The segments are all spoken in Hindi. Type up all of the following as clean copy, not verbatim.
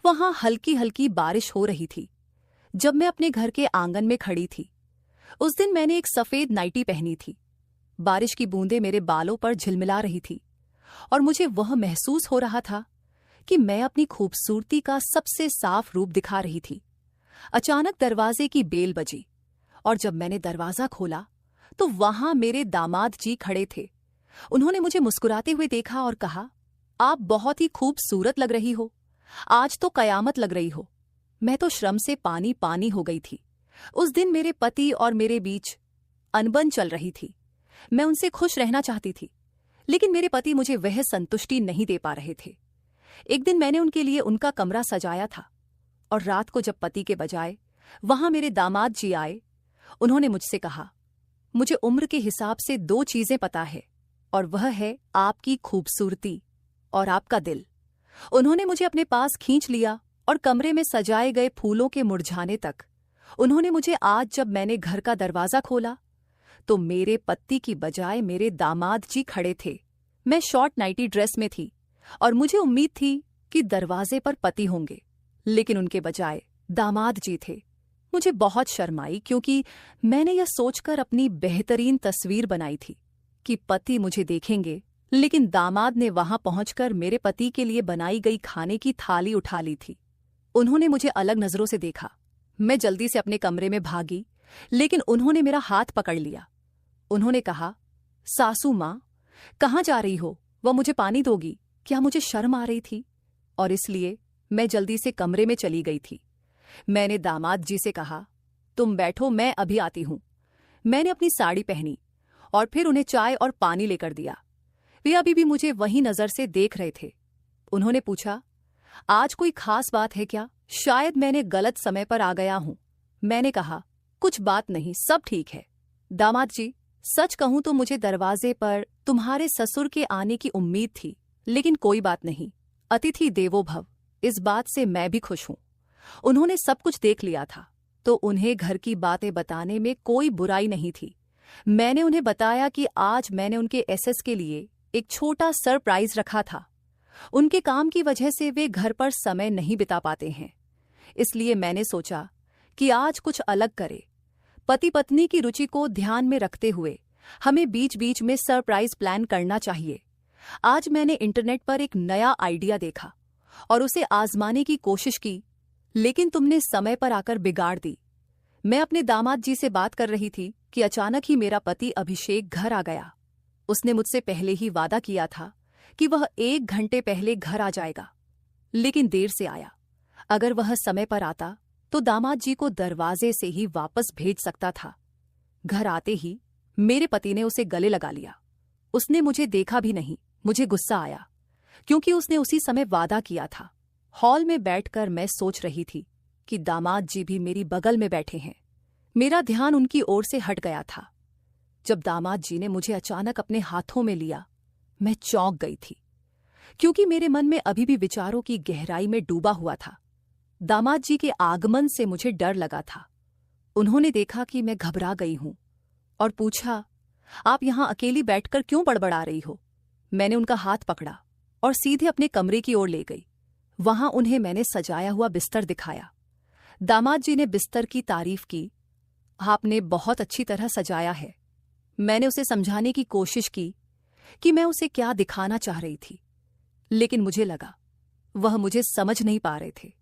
वहां हल्की हल्की बारिश हो रही थी जब मैं अपने घर के आंगन में खड़ी थी। उस दिन मैंने एक सफेद नाइटी पहनी थी। बारिश की बूंदें मेरे बालों पर झिलमिला रही थी और मुझे वह महसूस हो रहा था कि मैं अपनी खूबसूरती का सबसे साफ रूप दिखा रही थी। अचानक दरवाजे की बेल बजी और जब मैंने दरवाजा खोला तो वहां मेरे दामाद जी खड़े थे। उन्होंने मुझे मुस्कुराते हुए देखा और कहा, आप बहुत ही खूबसूरत लग रही हो। आज तो कयामत लग रही हो। मैं तो श्रम से पानी पानी हो गई थी। उस दिन मेरे पति और मेरे बीच अनबन चल रही थी। मैं उनसे खुश रहना चाहती थी, लेकिन मेरे पति मुझे वह संतुष्टि नहीं दे पा रहे थे। एक दिन मैंने उनके लिए उनका कमरा सजाया था और रात को जब पति के बजाय वहां मेरे दामाद जी आए, उन्होंने मुझसे कहा, मुझे उम्र के हिसाब से 2 चीजें पता है और वह है आपकी खूबसूरती और आपका दिल। उन्होंने मुझे अपने पास खींच लिया और कमरे में सजाए गए फूलों के मुरझाने तक उन्होंने मुझे आज जब मैंने घर का दरवाजा खोला तो मेरे पति की बजाय मेरे दामाद जी खड़े थे। मैं शॉर्ट नाइटी ड्रेस में थी और मुझे उम्मीद थी कि दरवाजे पर पति होंगे, लेकिन उनके बजाय दामाद जी थे। मुझे बहुत शर्म आई क्योंकि मैंने यह सोचकर अपनी बेहतरीन तस्वीर बनाई थी कि पति मुझे देखेंगे, लेकिन दामाद ने वहां पहुंचकर मेरे पति के लिए बनाई गई खाने की थाली उठा ली थी। उन्होंने मुझे अलग नजरों से देखा। मैं जल्दी से अपने कमरे में भागी, लेकिन उन्होंने मेरा हाथ पकड़ लिया। उन्होंने कहा, सासू माँ, कहाँ जा रही हो? वह मुझे पानी दोगी? क्या मुझे शर्म आ रही थी और इसलिए मैं जल्दी से कमरे में चली गई थी। मैंने दामाद जी से कहा, तुम बैठो, मैं अभी आती हूं। मैंने अपनी साड़ी पहनी और फिर उन्हें चाय और पानी लेकर दिया। वे अभी भी मुझे वही नजर से देख रहे थे। उन्होंने पूछा, आज कोई खास बात है क्या? शायद मैंने गलत समय पर आ गया हूं। मैंने कहा, कुछ बात नहीं, सब ठीक है। दामाद जी, सच कहूं तो मुझे दरवाजे पर तुम्हारे ससुर के आने की उम्मीद थी, लेकिन कोई बात नहीं। अतिथि देवो भव, इस बात से मैं भी खुश हूं। उन्होंने सब कुछ देख लिया था, तो उन्हें घर की बातें बताने में कोई बुराई नहीं थी। मैंने उन्हें बताया कि आज मैंने उनके एसएस के लिए एक छोटा सरप्राइज रखा था। उनके काम की वजह से वे घर पर समय नहीं बिता पाते हैं, इसलिए मैंने सोचा कि आज कुछ अलग करें। पति पत्नी की रुचि को ध्यान में रखते हुए हमें बीच बीच में सरप्राइज प्लान करना चाहिए। आज मैंने इंटरनेट पर एक नया आइडिया देखा और उसे आजमाने की कोशिश की, लेकिन तुमने समय पर आकर बिगाड़ दी। मैं अपने दामाद जी से बात कर रही थी कि अचानक ही मेरा पति अभिषेक घर आ गया। उसने मुझसे पहले ही वादा किया था कि वह 1 घंटे पहले घर आ जाएगा, लेकिन देर से आया। अगर वह समय पर आता तो दामाद जी को दरवाजे से ही वापस भेज सकता था। घर आते ही मेरे पति ने उसे गले लगा लिया। उसने मुझे देखा भी नहीं। मुझे गुस्सा आया क्योंकि उसने उसी समय वादा किया था। हॉल में बैठकर मैं सोच रही थी कि दामाद जी भी मेरी बगल में बैठे हैं। मेरा ध्यान उनकी ओर से हट गया था। जब दामाद जी ने मुझे अचानक अपने हाथों में लिया, मैं चौंक गई थी क्योंकि मेरे मन में अभी भी विचारों की गहराई में डूबा हुआ था। दामाद जी के आगमन से मुझे डर लगा था। उन्होंने देखा कि मैं घबरा गई हूं और पूछा, आप यहां अकेली बैठकर क्यों बड़बड़ा रही हो? मैंने उनका हाथ पकड़ा और सीधे अपने कमरे की ओर ले गई। वहां उन्हें मैंने सजाया हुआ बिस्तर दिखाया। दामाद जी ने बिस्तर की तारीफ की। आपने बहुत अच्छी तरह सजाया है। मैंने उसे समझाने की कोशिश की कि मैं उसे क्या दिखाना चाह रही थी, लेकिन मुझे लगा वह मुझे समझ नहीं पा रहे थे।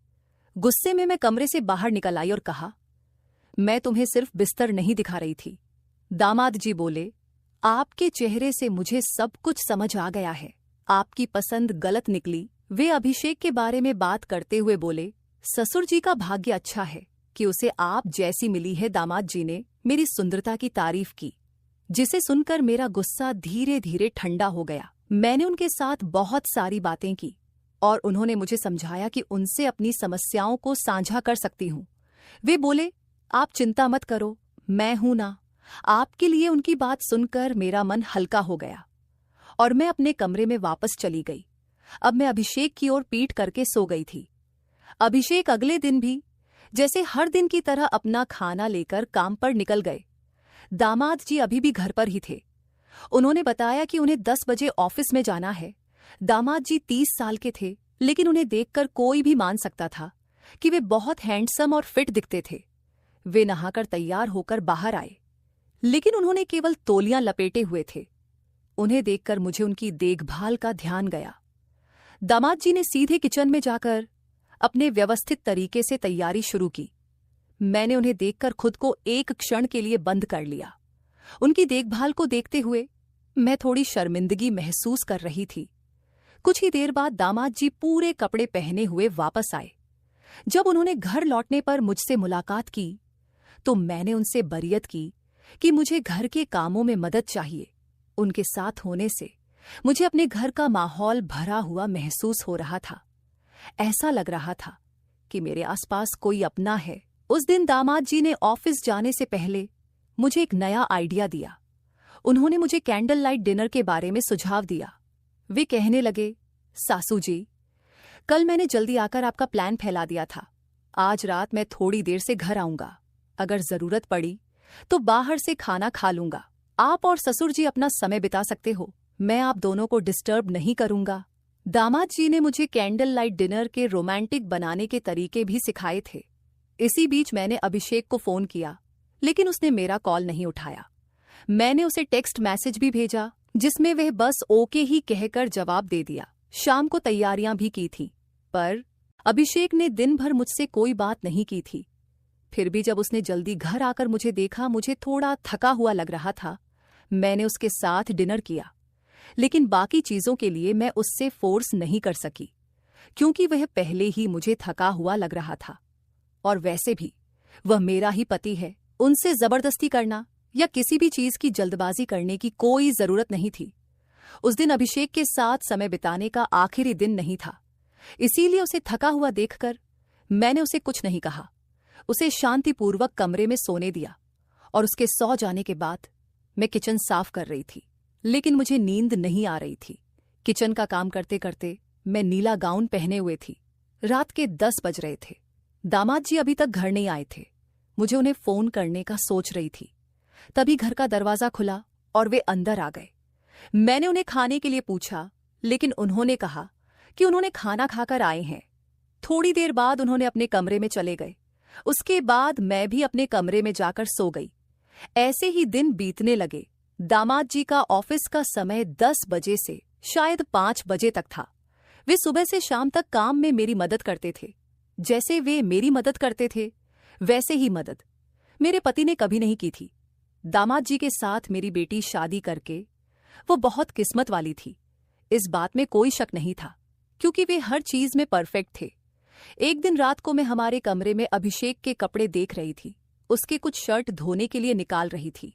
गुस्से में मैं कमरे से बाहर निकल आई और कहा, मैं तुम्हें सिर्फ बिस्तर नहीं दिखा रही थी। दामाद जी बोले, आपके चेहरे से मुझे सब कुछ समझ आ गया है। आपकी पसंद गलत निकली। वे अभिषेक के बारे में बात करते हुए बोले, ससुर जी का भाग्य अच्छा है कि उसे आप जैसी मिली है। दामाद जी ने मेरी सुंदरता की तारीफ की, जिसे सुनकर मेरा गुस्सा धीरे धीरे ठंडा हो गया। मैंने उनके साथ बहुत सारी बातें की और उन्होंने मुझे समझाया कि उनसे अपनी समस्याओं को साझा कर सकती हूँ। वे बोले, आप चिंता मत करो, मैं हूं ना। आपके लिए उनकी बात सुनकर मेरा मन हल्का हो गया और मैं अपने कमरे में वापस चली गई। अब मैं अभिषेक की ओर पीठ करके सो गई थी। अभिषेक अगले दिन भी जैसे हर दिन की तरह अपना खाना लेकर काम पर निकल गए। दामाद जी अभी भी घर पर ही थे। उन्होंने बताया कि उन्हें 10 बजे ऑफिस में जाना है। दामाद जी 30 साल के थे लेकिन उन्हें देखकर कोई भी मान सकता था कि वे बहुत हैंडसम और फिट दिखते थे। वे नहाकर तैयार होकर बाहर आए, लेकिन उन्होंने केवल तौलियां लपेटे हुए थे। उन्हें देखकर मुझे उनकी देखभाल का ध्यान गया। दामाद जी ने सीधे किचन में जाकर अपने व्यवस्थित तरीके से तैयारी शुरू की। मैंने उन्हें देखकर खुद को एक क्षण के लिए बंद कर लिया। उनकी देखभाल को देखते हुए मैं थोड़ी शर्मिंदगी महसूस कर रही थी। कुछ ही देर बाद दामाद जी पूरे कपड़े पहने हुए वापस आए। जब उन्होंने घर लौटने पर मुझसे मुलाकात की तो मैंने उनसे बरियत की कि मुझे घर के कामों में मदद चाहिए। उनके साथ होने से मुझे अपने घर का माहौल भरा हुआ महसूस हो रहा था। ऐसा लग रहा था कि मेरे आसपास कोई अपना है। उस दिन दामाद जी ने ऑफिस जाने से पहले मुझे एक नया आइडिया दिया। उन्होंने मुझे कैंडल लाइट डिनर के बारे में सुझाव दिया। वे कहने लगे, सासू जी, कल मैंने जल्दी आकर आपका प्लान फैला दिया था। आज रात मैं थोड़ी देर से घर आऊंगा। अगर जरूरत पड़ी तो बाहर से खाना खा लूंगा। आप और ससुर जी अपना समय बिता सकते हो। मैं आप दोनों को डिस्टर्ब नहीं करूंगा। दामाद जी ने मुझे कैंडल लाइट डिनर के रोमांटिक बनाने के तरीके भी सिखाए थे। इसी बीच मैंने अभिषेक को फोन किया, लेकिन उसने मेरा कॉल नहीं उठाया। मैंने उसे टेक्स्ट मैसेज भी भेजा, जिसमें वह बस ओके ही कहकर जवाब दे दिया। शाम को तैयारियां भी की थीं, पर अभिषेक ने दिन भर मुझसे कोई बात नहीं की थी। फिर भी जब उसने जल्दी घर आकर मुझे देखा, मुझे थोड़ा थका हुआ लग रहा था। मैंने उसके साथ डिनर किया, लेकिन बाकी चीजों के लिए मैं उससे फोर्स नहीं कर सकी, क्योंकि वह पहले ही मुझे थका हुआ लग रहा था। और वैसे भी वह मेरा ही पति है। उनसे जबरदस्ती करना या किसी भी चीज की जल्दबाजी करने की कोई जरूरत नहीं थी। उस दिन अभिषेक के साथ समय बिताने का आखिरी दिन नहीं था, इसीलिए उसे थका हुआ देखकर मैंने उसे कुछ नहीं कहा। उसे शांतिपूर्वक कमरे में सोने दिया और उसके सो जाने के बाद मैं किचन साफ कर रही थी, लेकिन मुझे नींद नहीं आ रही थी। किचन का काम करते करते मैं नीला गाउन पहने हुए थी। रात के 10 बज रहे थे। दामाद जी अभी तक घर नहीं आए थे। मुझे उन्हें फोन करने का सोच रही थी, तभी घर का दरवाजा खुला और वे अंदर आ गए। मैंने उन्हें खाने के लिए पूछा, लेकिन उन्होंने कहा कि उन्होंने खाना खाकर आए हैं। थोड़ी देर बाद उन्होंने अपने कमरे में चले गए। उसके बाद मैं भी अपने कमरे में जाकर सो गई। ऐसे ही दिन बीतने लगे। दामाद जी का ऑफिस का समय 10 बजे से शायद 5 बजे तक था। वे सुबह से शाम तक काम में मेरी मदद करते थे। जैसे वे मेरी मदद करते थे, वैसे ही मदद मेरे पति ने कभी नहीं की थी। दामाद जी के साथ मेरी बेटी शादी करके वो बहुत किस्मत वाली थी, इस बात में कोई शक नहीं था, क्योंकि वे हर चीज में परफेक्ट थे। एक दिन रात को मैं हमारे कमरे में अभिषेक के कपड़े देख रही थी। उसके कुछ शर्ट धोने के लिए निकाल रही थी।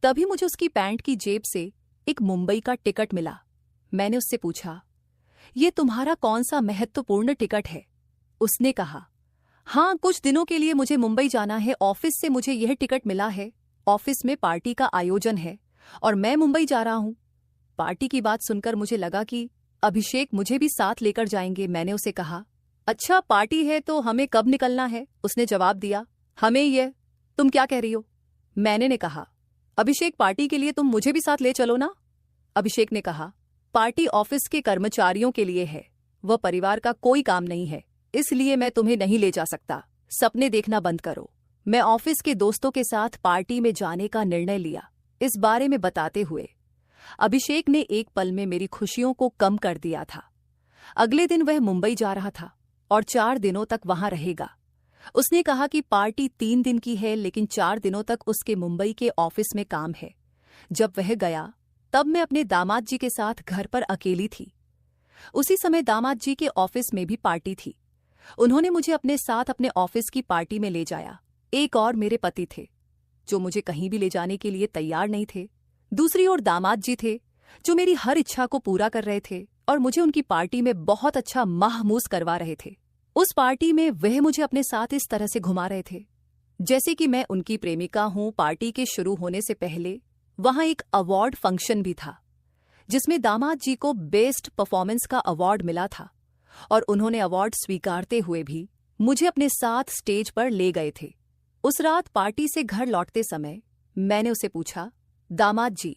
तभी मुझे उसकी पैंट की जेब से एक मुंबई का टिकट मिला। मैंने उससे पूछा, ये तुम्हारा कौन सा महत्वपूर्ण टिकट है? उसने कहा, हाँ, कुछ दिनों के लिए मुझे मुंबई जाना है। ऑफिस से मुझे यह टिकट मिला है। ऑफिस में पार्टी का आयोजन है और मैं मुंबई जा रहा हूँ। पार्टी की बात सुनकर मुझे लगा कि अभिषेक मुझे भी साथ लेकर जाएंगे। मैंने उसे कहा, अच्छा, पार्टी है तो हमें कब निकलना है? उसने जवाब दिया, हमें ये। तुम क्या कह रही हो? मैंने कहा, अभिषेक, पार्टी के लिए तुम मुझे भी साथ ले चलो ना। अभिषेक ने कहा, पार्टी ऑफिस के कर्मचारियों के लिए है, वह परिवार का कोई काम नहीं है, इसलिए मैं तुम्हें नहीं ले जा सकता। सपने देखना बंद करो। मैं ऑफिस के दोस्तों के साथ पार्टी में जाने का निर्णय लिया। इस बारे में बताते हुए अभिषेक ने एक पल में मेरी खुशियों को कम कर दिया था। अगले दिन वह मुंबई जा रहा था और 4 दिनों तक वहां रहेगा। उसने कहा कि पार्टी 3 दिन की है, लेकिन 4 दिनों तक उसके मुंबई के ऑफिस में काम है। जब वह गया तब मैं अपने दामाद जी के साथ घर पर अकेली थी। उसी समय दामाद जी के ऑफिस में भी पार्टी थी। उन्होंने मुझे अपने साथ अपने ऑफिस की पार्टी में ले जाया। एक और मेरे पति थे, जो मुझे कहीं भी ले जाने के लिए तैयार नहीं थे। दूसरी ओर दामाद जी थे, जो मेरी हर इच्छा को पूरा कर रहे थे और मुझे उनकी पार्टी में बहुत अच्छा महमूस करवा रहे थे। उस पार्टी में वह मुझे अपने साथ इस तरह से घुमा रहे थे जैसे कि मैं उनकी प्रेमिका हूं। पार्टी के शुरू होने से पहले वहां एक अवार्ड फंक्शन भी था, जिसमें दामाद जी को बेस्ट परफॉर्मेंस का अवार्ड मिला था और उन्होंने अवार्ड स्वीकारते हुए भी मुझे अपने साथ स्टेज पर ले गए थे। उस रात पार्टी से घर लौटते समय मैंने उसे पूछा, दामाद जी,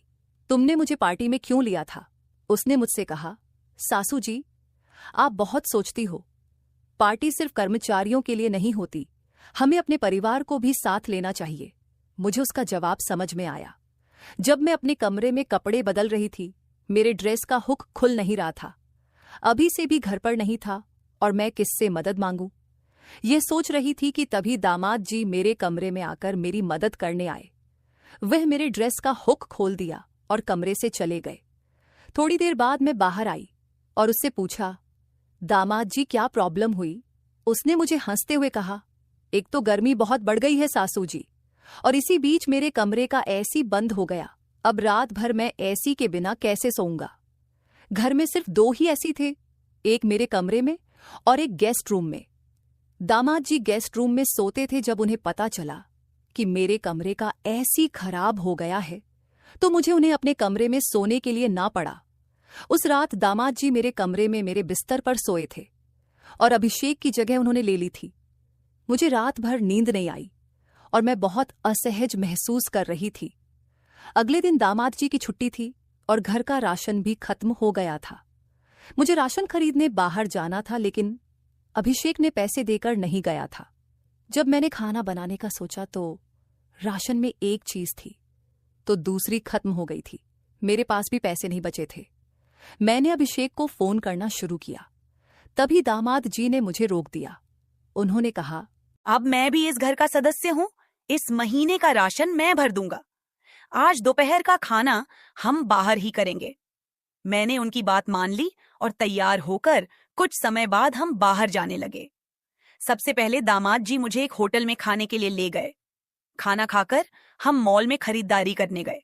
तुमने मुझे पार्टी में क्यों लिया था? उसने मुझसे कहा, सासू जी, आप बहुत सोचती हो। पार्टी सिर्फ कर्मचारियों के लिए नहीं होती, हमें अपने परिवार को भी साथ लेना चाहिए। मुझे उसका जवाब समझ में आया। जब मैं अपने कमरे में कपड़े बदल रही थी, मेरे ड्रेस का हुक खुल नहीं रहा था। अभी से भी घर पर नहीं था और मैं किससे मदद मांगूं? ये सोच रही थी कि तभी दामाद जी मेरे कमरे में आकर मेरी मदद करने आए। वह मेरे ड्रेस का हुक खोल दिया और कमरे से चले गए। थोड़ी देर बाद मैं बाहर आई और उससे पूछा, दामाद जी क्या प्रॉब्लम हुई? उसने मुझे हंसते हुए कहा, एक तो गर्मी बहुत बढ़ गई है सासू जी, और इसी बीच मेरे कमरे का एसी बंद हो गया। अब रात भर मैं एसी के बिना कैसे सोऊंगा? घर में सिर्फ 2 ही एसी थे, एक मेरे कमरे में और एक गेस्ट रूम में। दामाद जी गेस्ट रूम में सोते थे। जब उन्हें पता चला कि मेरे कमरे का एसी खराब हो गया है तो मुझे उन्हें अपने कमरे में सोने के लिए ना पड़ा। उस रात दामाद जी मेरे कमरे में मेरे बिस्तर पर सोए थे और अभिषेक की जगह उन्होंने ले ली थी। मुझे रात भर नींद नहीं आई और मैं बहुत असहज महसूस कर रही थी। अगले दिन दामाद जी की छुट्टी थी और घर का राशन भी खत्म हो गया था। मुझे राशन खरीदने बाहर जाना था, लेकिन अभिषेक ने पैसे देकर नहीं गया था। जब मैंने खाना बनाने का सोचा तो राशन में एक चीज थी तो दूसरी खत्म हो गई थी। मेरे पास भी पैसे नहीं बचे थे। मैंने अभिषेक को फोन करना शुरू किया। तभी दामाद जी ने मुझे रोक दिया। उन्होंने कहा, अब मैं भी इस घर का सदस्य हूँ। इस महीने का राशन मैं भर दूंगा। आज दोपहर का खाना हम बाहर ही करेंगे। मैंने उनकी बात मान ली और तैयार होकर कुछ समय बाद हम बाहर जाने लगे। सबसे पहले दामाद जी मुझे एक होटल में खाने के लिए ले गए। खाना खाकर हम मॉल में खरीदारी करने गए।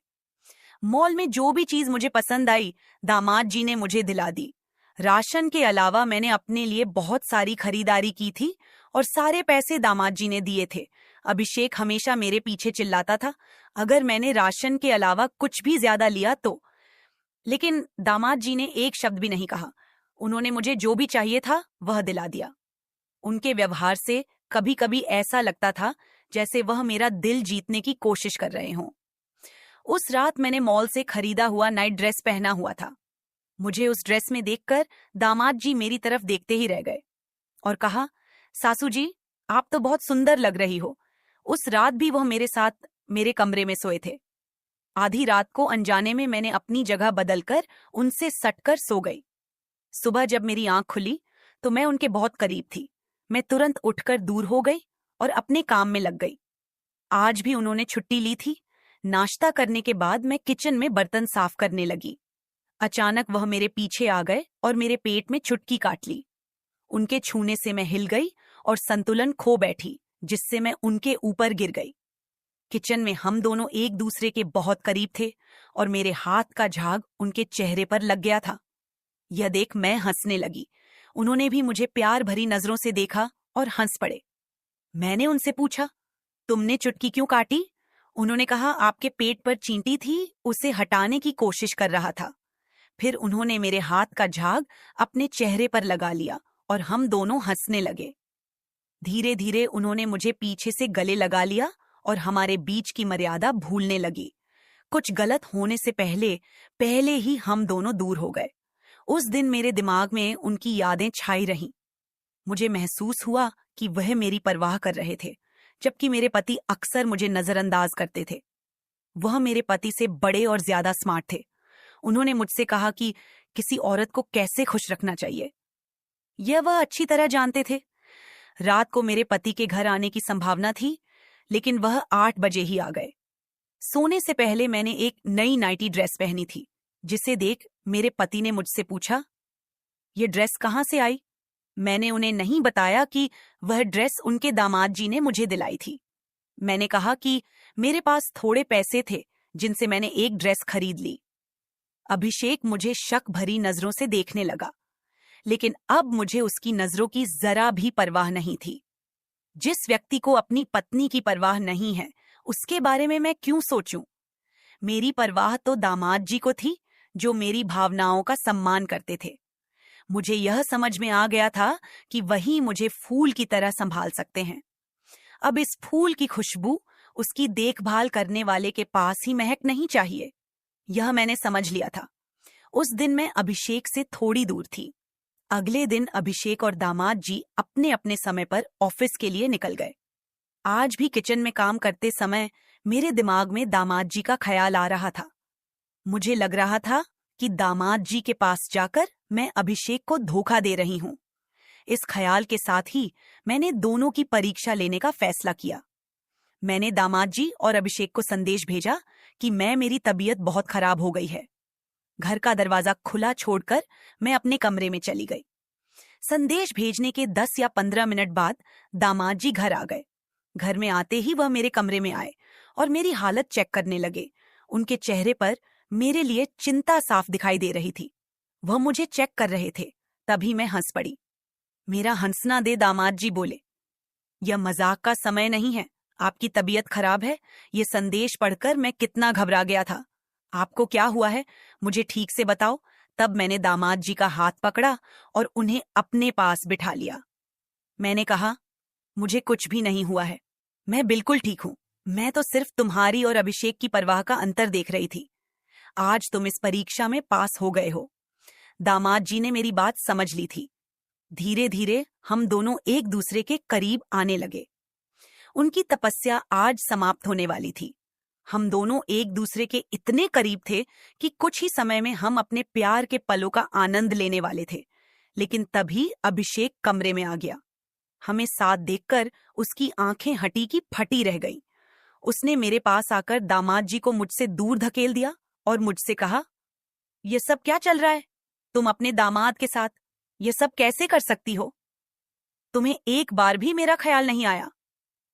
मॉल में जो भी चीज मुझे पसंद आई, दामाद जी ने मुझे दिला दी। राशन के अलावा मैंने अपने लिए बहुत सारी खरीदारी की थी और सारे पैसे दामाद जी ने दिए थे। अभिषेक हमेशा मेरे पीछे चिल्लाता था अगर मैंने राशन के अलावा कुछ भी ज्यादा लिया तो, लेकिन दामाद जी ने एक शब्द भी नहीं कहा। उन्होंने मुझे जो भी चाहिए था वह दिला दिया। उनके व्यवहार से कभी कभी ऐसा लगता था जैसे वह मेरा दिल जीतने की कोशिश कर रहे हों। उस रात मैंने मॉल से खरीदा हुआ नाइट ड्रेस पहना हुआ था। मुझे उस ड्रेस में देखकर दामाद जी मेरी तरफ देखते ही रह गए और कहा, सासू जी आप तो बहुत सुंदर लग रही हो। उस रात भी वह मेरे साथ मेरे कमरे में सोए थे। आधी रात को अनजाने में मैंने अपनी जगह बदलकर उनसे सटकर सो गई। सुबह जब मेरी आंख खुली तो मैं उनके बहुत करीब थी। मैं तुरंत उठकर दूर हो गई और अपने काम में लग गई। आज भी उन्होंने छुट्टी ली थी। नाश्ता करने के बाद मैं किचन में बर्तन साफ करने लगी। अचानक वह मेरे पीछे आ गए और मेरे पेट में चुटकी काट ली। उनके छूने से मैं हिल गई और संतुलन खो बैठी, जिससे मैं उनके ऊपर गिर गई। किचन में हम दोनों एक दूसरे के बहुत करीब थे और मेरे हाथ का झाग उनके चेहरे पर लग गया था। यह देख मैं हंसने लगी। उन्होंने भी मुझे प्यार भरी नजरों से देखा और हंस पड़े। मैंने उनसे पूछा, तुमने चुटकी क्यों काटी? उन्होंने कहा, आपके पेट पर चींटी थी, उसे हटाने की कोशिश कर रहा था। फिर उन्होंने मेरे हाथ का झाग अपने चेहरे पर लगा लिया और हम दोनों हंसने लगे। धीरे धीरे उन्होंने मुझे पीछे से गले लगा लिया और हमारे बीच की मर्यादा भूलने लगी। कुछ गलत होने से पहले ही हम दोनों दूर हो गए। उस दिन मेरे दिमाग में उनकी यादें छाई रहीं। मुझे महसूस हुआ कि वह मेरी परवाह कर रहे थे, जबकि मेरे पति अक्सर मुझे नजरअंदाज करते थे। वह मेरे पति से बड़े और ज्यादा स्मार्ट थे। उन्होंने मुझसे कहा कि किसी औरत को कैसे खुश रखना चाहिए, यह वह अच्छी तरह जानते थे। रात को मेरे पति के घर आने की संभावना थी, लेकिन वह 8 बजे ही आ गए। सोने से पहले मैंने एक नई नाइटी ड्रेस पहनी थी, जिसे देख मेरे पति ने मुझसे पूछा, ये ड्रेस कहाँ से आई? मैंने उन्हें नहीं बताया कि वह ड्रेस उनके दामाद जी ने मुझे दिलाई थी। मैंने कहा कि मेरे पास थोड़े पैसे थे जिनसे मैंने एक ड्रेस खरीद ली। अभिषेक मुझे शक भरी नजरों से देखने लगा, लेकिन अब मुझे उसकी नजरों की जरा भी परवाह नहीं थी। जिस व्यक्ति को अपनी पत्नी की परवाह नहीं है, उसके बारे में मैं क्यों सोचूं? मेरी परवाह तो दामाद जी को थी, जो मेरी भावनाओं का सम्मान करते थे। मुझे यह समझ में आ गया था कि वही मुझे फूल की तरह संभाल सकते हैं। अब इस फूल की खुशबू उसकी देखभाल करने वाले के पास ही महक नहीं चाहिए। यह मैंने समझ लिया था। उस दिन मैं अभिषेक से थोड़ी दूर थी। अगले दिन अभिषेक और दामाद जी अपने अपने समय पर ऑफिस के लिए निकल गए। आज भी किचन में काम करते समय मेरे दिमाग में दामाद जी का ख्याल आ रहा था। मुझे लग रहा था कि दामाद जी के पास जाकर मैं अभिषेक को धोखा दे रही हूं। इस ख्याल के साथ ही मैंने दोनों की परीक्षा लेने का फैसला किया। मैंने दामाद जी और अभिषेक को संदेश भेजा कि मेरी तबीयत बहुत खराब हो गई है। घर का दरवाजा खुला छोड़कर मैं अपने कमरे में चली गई। संदेश भेजने के 10 या 15 मिनट बाद दामाद जी घर आ गए। घर में आते ही वह मेरे कमरे में आए और मेरी हालत चेक करने लगे। उनके चेहरे पर मेरे लिए चिंता साफ दिखाई दे रही थी। वह मुझे चेक कर रहे थे। तभी मैं हंस पड़ी। मेरा हंसना दे दामाद जी बोले, यह मजाक का समय नहीं है। आपकी तबीयत खराब है। ये संदेश पढ़कर मैं कितना घबरा गया था। आपको क्या हुआ है, मुझे ठीक से बताओ। तब मैंने दामाद जी का हाथ पकड़ा और उन्हें अपने पास बिठा लिया। मैंने कहा, मुझे कुछ भी नहीं हुआ है। मैं बिल्कुल ठीक हूं। मैं तो सिर्फ तुम्हारी और अभिषेक की परवाह का अंतर देख रही थी। आज तुम इस परीक्षा में पास हो गए हो। दामाद जी ने मेरी बात समझ ली थी। धीरे धीरे हम दोनों एक दूसरे के करीब आने लगे। उनकी तपस्या आज समाप्त होने वाली थी। हम दोनों एक दूसरे के इतने करीब थे कि कुछ ही समय में हम अपने प्यार के पलों का आनंद लेने वाले थे। लेकिन तभी अभिषेक कमरे में आ गया। हमें साथ देखकर उसकी आंखें हटी की फटी रह गईं। उसने मेरे पास आकर दामाद जी को मुझसे दूर धकेल दिया और मुझसे कहा, ये सब क्या चल रहा है? तुम अपने दामाद के साथ ये सब कैसे कर सकती हो? तुम्हें एक बार भी मेरा ख्याल नहीं आया?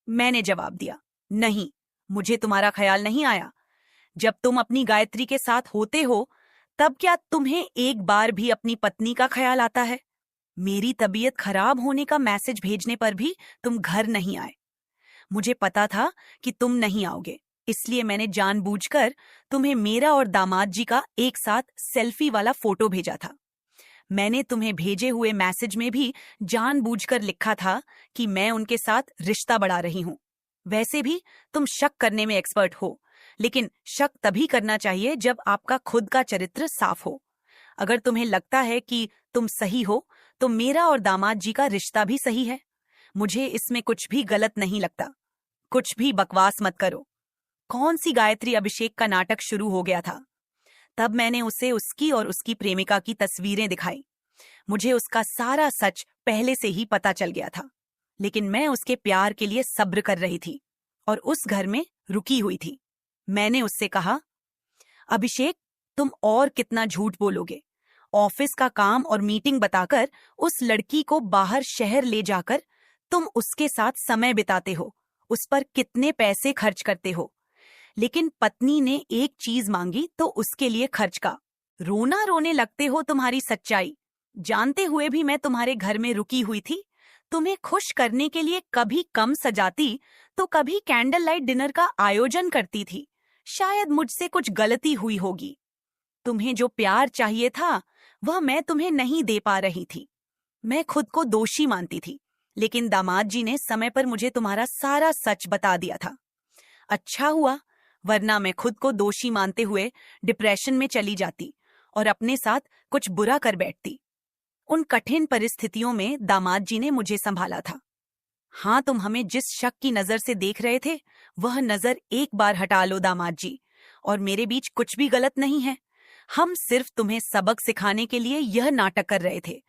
मैंने जवाब दिया, नहीं, मुझे तुम्हारा ख्याल नहीं आया। जब तुम अपनी गायत्री के साथ होते हो तब क्या तुम्हें एक बार भी अपनी पत्नी का ख्याल आता है? मेरी तबीयत खराब होने का मैसेज भेजने पर भी तुम घर नहीं आए। मुझे पता था कि तुम नहीं आओगे, इसलिए मैंने जानबूझकर तुम्हें मेरा और दामाद जी का एक साथ सेल्फी वाला फोटो भेजा था। मैंने तुम्हें भेजे हुए मैसेज में भी जानबूझकर लिखा था कि मैं उनके साथ रिश्ता बढ़ा रही हूं। वैसे भी तुम शक करने में एक्सपर्ट हो, लेकिन शक तभी करना चाहिए जब आपका खुद का चरित्र साफ हो। अगर तुम्हें लगता है कि तुम सही हो तो मेरा और दामाद जी का रिश्ता भी सही है। मुझे इसमें कुछ भी गलत नहीं लगता। कुछ भी बकवास मत करो। कौन सी गायत्री अभिषेक का नाटक शुरू हो गया था। तब मैंने उसे उसकी और उसकी प्रेमिका की तस्वीरें दिखाई। मुझे उसका सारा सच पहले से ही पता चल गया था, लेकिन मैं उसके प्यार के लिए सब्र कर रही थी और उस घर में रुकी हुई थी। मैंने उससे कहा, अभिषेक, तुम और कितना झूठ बोलोगे? ऑफिस का काम और मीटिंग बताकर उस लड़की को बाहर शहर ले जाकर तुम उसके साथ समय बिताते हो, उस पर कितने पैसे खर्च करते हो। लेकिन पत्नी ने एक चीज मांगी तो उसके लिए खर्च का रोना रोने लगते हो। तुम्हारी सच्चाई जानते हुए भी मैं तुम्हारे घर में रुकी हुई थी। तुम्हें खुश करने के लिए कभी कम सजाती तो कभी कैंडल लाइट डिनर का आयोजन करती थी। शायद मुझसे कुछ गलती हुई होगी। तुम्हें जो प्यार चाहिए था वह मैं तुम्हें नहीं दे पा रही थी। मैं खुद को दोषी मानती थी, लेकिन दामाद जी ने समय पर मुझे तुम्हारा सारा सच बता दिया था। अच्छा हुआ, वरना मैं खुद को दोषी मानते हुए डिप्रेशन में चली जाती और अपने साथ कुछ बुरा कर बैठती। उन कठिन परिस्थितियों में दामाद जी ने मुझे संभाला था। हाँ, तुम हमें जिस शक की नजर से देख रहे थे वह नजर एक बार हटा लो दामाद जी, और मेरे बीच कुछ भी गलत नहीं है। हम सिर्फ तुम्हें सबक सिखाने के लिए यह नाटक कर रहे थे।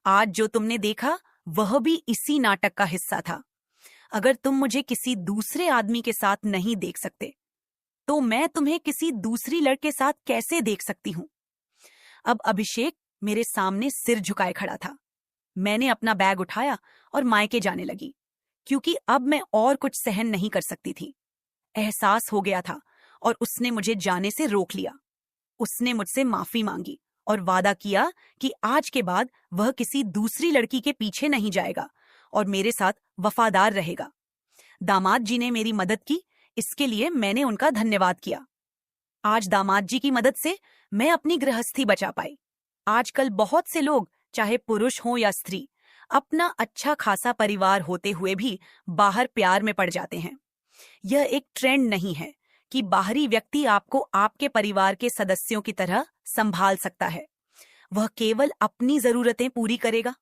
आज जो तुमने देखा वह भी इसी नाटक का हिस्सा था। अगर तुम मुझे किसी दूसरे आदमी के साथ नहीं देख सकते तो मैं तुम्हें किसी दूसरी लड़के साथ कैसे देख सकती हूं? अब अभिषेक मेरे सामने सिर झुकाए खड़ा था। मैंने अपना बैग उठाया और मायके जाने लगी, क्योंकि अब मैं और कुछ सहन नहीं कर सकती थी। एहसास हो गया था और उसने मुझे जाने से रोक लिया। उसने मुझसे माफी मांगी और वादा किया कि आज के बाद वह किसी दूसरी लड़की के पीछे नहीं जाएगा और मेरे साथ वफादार रहेगा। दामाद जी ने मेरी मदद की, इसके लिए मैंने उनका धन्यवाद किया। आज दामाद जी की मदद से मैं अपनी गृहस्थी बचा पाई। आजकल बहुत से लोग, चाहे पुरुष हो या स्त्री, अपना अच्छा खासा परिवार होते हुए भी बाहर प्यार में पड़ जाते हैं। यह एक ट्रेंड नहीं है कि बाहरी व्यक्ति आपको आपके परिवार के सदस्यों की तरह संभाल सकता है। वह केवल अपनी जरूरतें पूरी करेगा।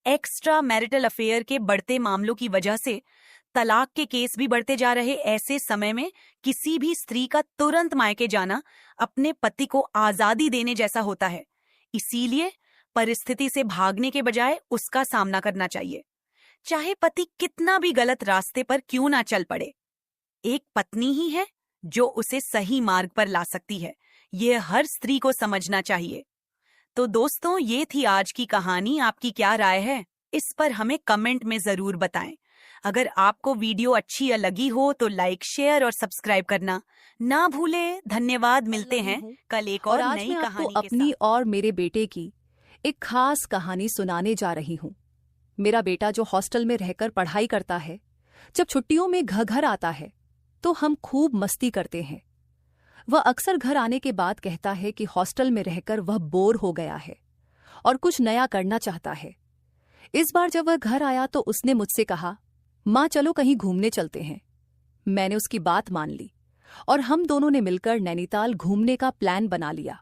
एक्स्ट्रा मैरिटल अफेयर के बढ़ते मामलों की वजह से तलाक के केस भी बढ़ते जा रहे ऐसे समय में किसी भी स्त्री का तुरंत मायके जाना अपने पति को आजादी देने जैसा होता है। इसीलिए परिस्थिति से भागने के बजाय उसका सामना करना चाहिए, चाहे पति कितना भी गलत रास्ते पर क्यों ना चल पड़े। एक पत्नी ही है जो उसे सही मार्ग पर ला सकती है। यह हर स्त्री को समझना चाहिए। तो दोस्तों, ये थी आज की कहानी। आपकी क्या राय है इस पर हमें कमेंट में जरूर बताएं। अगर आपको वीडियो अच्छी लगी हो तो लाइक, शेयर और सब्सक्राइब करना ना भूलें। धन्यवाद। मिलते हैं कल एक और आज नई मैं आपको कहानी के अपनी साथ। और मेरे बेटे की एक खास कहानी सुनाने जा रही हूँ। मेरा बेटा जो हॉस्टल में रहकर पढ़ाई करता है, जब छुट्टियों में घर आता है तो हम खूब मस्ती करते हैं। वह अक्सर घर आने के बाद कहता है कि हॉस्टल में रहकर वह बोर हो गया है और कुछ नया करना चाहता है। इस बार जब वह घर आया तो उसने मुझसे कहा, माँ चलो कहीं घूमने चलते हैं। मैंने उसकी बात मान ली और हम दोनों ने मिलकर नैनीताल घूमने का प्लान बना लिया।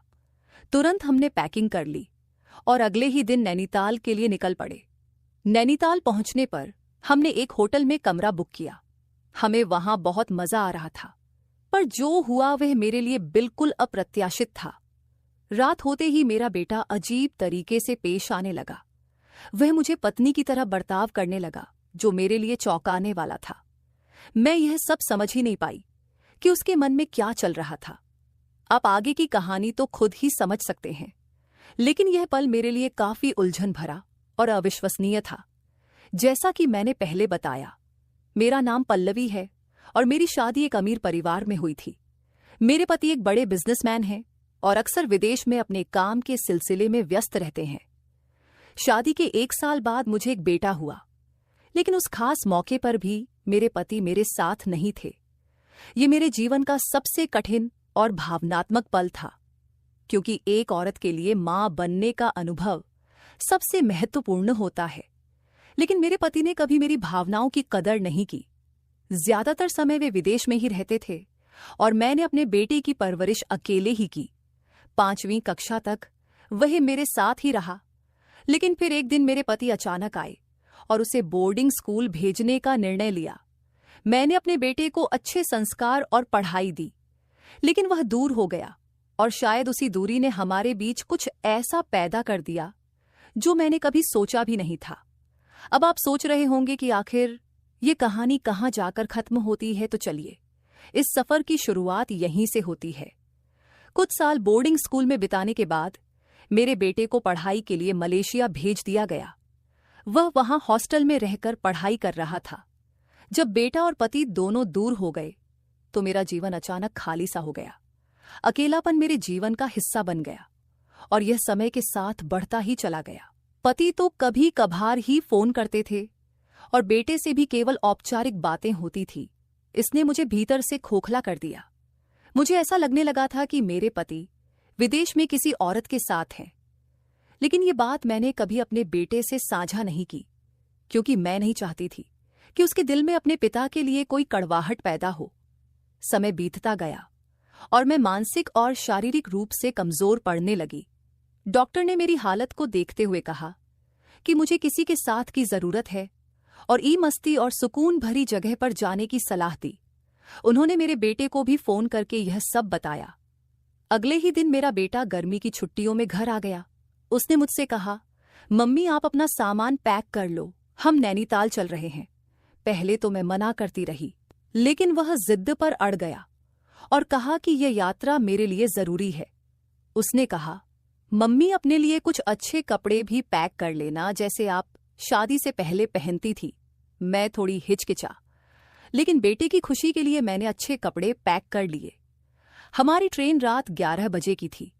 तुरंत हमने पैकिंग कर ली और अगले ही दिन नैनीताल के लिए निकल पड़े। नैनीताल पहुंचने पर हमने एक होटल में कमरा बुक किया। हमें वहां बहुत मजा आ रहा था, पर जो हुआ वह मेरे लिए बिल्कुल अप्रत्याशित था। रात होते ही मेरा बेटा अजीब तरीके से पेश आने लगा। वह मुझे पत्नी की तरह बर्ताव करने लगा, जो मेरे लिए चौंकाने वाला था। मैं यह सब समझ ही नहीं पाई कि उसके मन में क्या चल रहा था। आप आगे की कहानी तो खुद ही समझ सकते हैं, लेकिन यह पल मेरे लिए काफी उलझन भरा और अविश्वसनीय था। जैसा कि मैंने पहले बताया, मेरा नाम पल्लवी है और मेरी शादी एक अमीर परिवार में हुई थी। मेरे पति एक बड़े बिजनेसमैन हैं और अक्सर विदेश में अपने काम के सिलसिले में व्यस्त रहते हैं। शादी के 1 साल बाद मुझे एक बेटा हुआ, लेकिन उस खास मौके पर भी मेरे पति मेरे साथ नहीं थे। ये मेरे जीवन का सबसे कठिन और भावनात्मक पल था, क्योंकि एक औरत के लिए मां बनने का अनुभव सबसे महत्वपूर्ण होता है। लेकिन मेरे पति ने कभी मेरी भावनाओं की कदर नहीं की। ज्यादातर समय वे विदेश में ही रहते थे और मैंने अपने बेटे की परवरिश अकेले ही की। 5वीं कक्षा तक वह मेरे साथ ही रहा, लेकिन फिर एक दिन मेरे पति अचानक आए और उसे बोर्डिंग स्कूल भेजने का निर्णय लिया। मैंने अपने बेटे को अच्छे संस्कार और पढ़ाई दी, लेकिन वह दूर हो गया और शायद उसी दूरी ने हमारे बीच कुछ ऐसा पैदा कर दिया जो मैंने कभी सोचा भी नहीं था। अब आप सोच रहे होंगे कि आखिर ये कहानी कहाँ जाकर खत्म होती है, तो चलिए इस सफर की शुरुआत यहीं से होती है। कुछ साल बोर्डिंग स्कूल में बिताने के बाद मेरे बेटे को पढ़ाई के लिए मलेशिया भेज दिया गया। वह वहां हॉस्टल में रहकर पढ़ाई कर रहा था। जब बेटा और पति दोनों दूर हो गए तो मेरा जीवन अचानक खाली सा हो गया। अकेलापन मेरे जीवन का हिस्सा बन गया और यह समय के साथ बढ़ता ही चला गया। पति तो कभी कभार ही फोन करते थे और बेटे से भी केवल औपचारिक बातें होती थी। इसने मुझे भीतर से खोखला कर दिया। मुझे ऐसा लगने लगा था कि मेरे पति विदेश में किसी औरत के साथ हैं। लेकिन ये बात मैंने कभी अपने बेटे से साझा नहीं की, क्योंकि मैं नहीं चाहती थी कि उसके दिल में अपने पिता के लिए कोई कड़वाहट पैदा हो। समय बीतता गया और मैं मानसिक और शारीरिक रूप से कमजोर पड़ने लगी। डॉक्टर ने मेरी हालत को देखते हुए कहा कि मुझे किसी के साथ की जरूरत है और मस्ती और सुकून भरी जगह पर जाने की सलाह दी। उन्होंने मेरे बेटे को भी फोन करके यह सब बताया। अगले ही दिन मेरा बेटा गर्मी की छुट्टियों में घर आ गया। उसने मुझसे कहा, मम्मी आप अपना सामान पैक कर लो, हम नैनीताल चल रहे हैं। पहले तो मैं मना करती रही, लेकिन वह जिद पर अड़ गया और कहा कि यह यात्रा मेरे लिए जरूरी है। उसने कहा, मम्मी अपने लिए कुछ अच्छे कपड़े भी पैक कर लेना, जैसे आप शादी से पहले पहनती थी। मैं थोड़ी हिचकिचा, लेकिन बेटे की खुशी के लिए मैंने अच्छे कपड़े पैक कर लिए। हमारी ट्रेन रात 11 बजे की थी